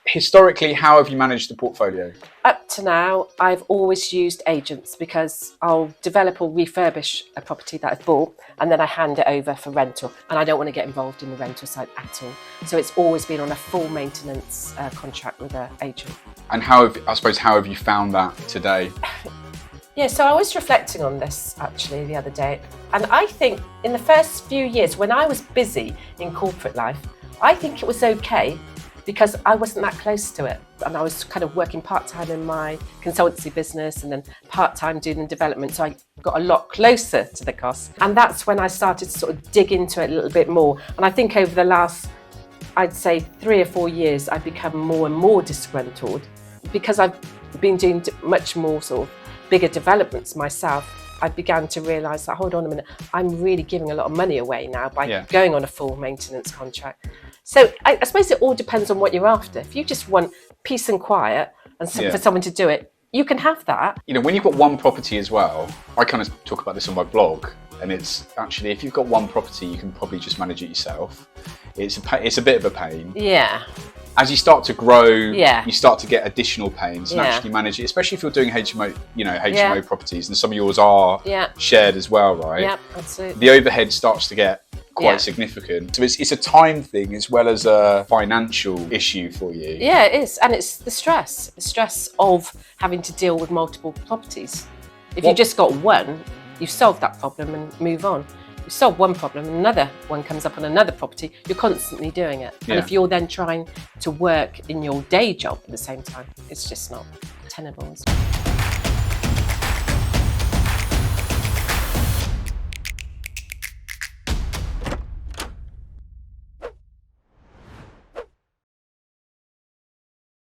Historically, how have you managed the portfolio? Up to now, I've always used agents because I'll develop or refurbish a property that I've bought and then I hand it over for rental, and I don't want to get involved in the rental side at all. So it's always been on a full maintenance contract with an agent. And how have you found that today? Yeah, so I was reflecting on this actually the other day, and I think in the first few years when I was busy in corporate life, I think it was okay because I wasn't that close to it. And I was kind of working part-time in my consultancy business and then part-time doing the development. So I got a lot closer to the costs. And that's when I started to sort of dig into it a little bit more. And I think over the last, I'd say 3 or 4 years, I've become more and more disgruntled because I've been doing much more sort of bigger developments myself. I began to realise that, hold on a minute, I'm really giving a lot of money away now by going on a full maintenance contract. So I suppose it all depends on what you're after. If you just want peace and quiet and for someone to do it, you can have that. You know, when you've got one property as well, I kind of talk about this on my blog, and it's actually, if you've got one property, you can probably just manage it yourself. It's a bit of a pain. Yeah. As you start to grow, you start to get additional pains and actually manage it, especially if you're doing HMO properties, and some of yours are shared as well, right? Yeah, absolutely. The overhead starts to get quite significant. So it's a time thing as well as a financial issue for you. Yeah, it is. And it's the stress of having to deal with multiple properties. If you've just got one, you've solved that problem and move on. You solve one problem, another one comes up on another property, you're constantly doing it. And if you're then trying to work in your day job at the same time, it's just not tenable.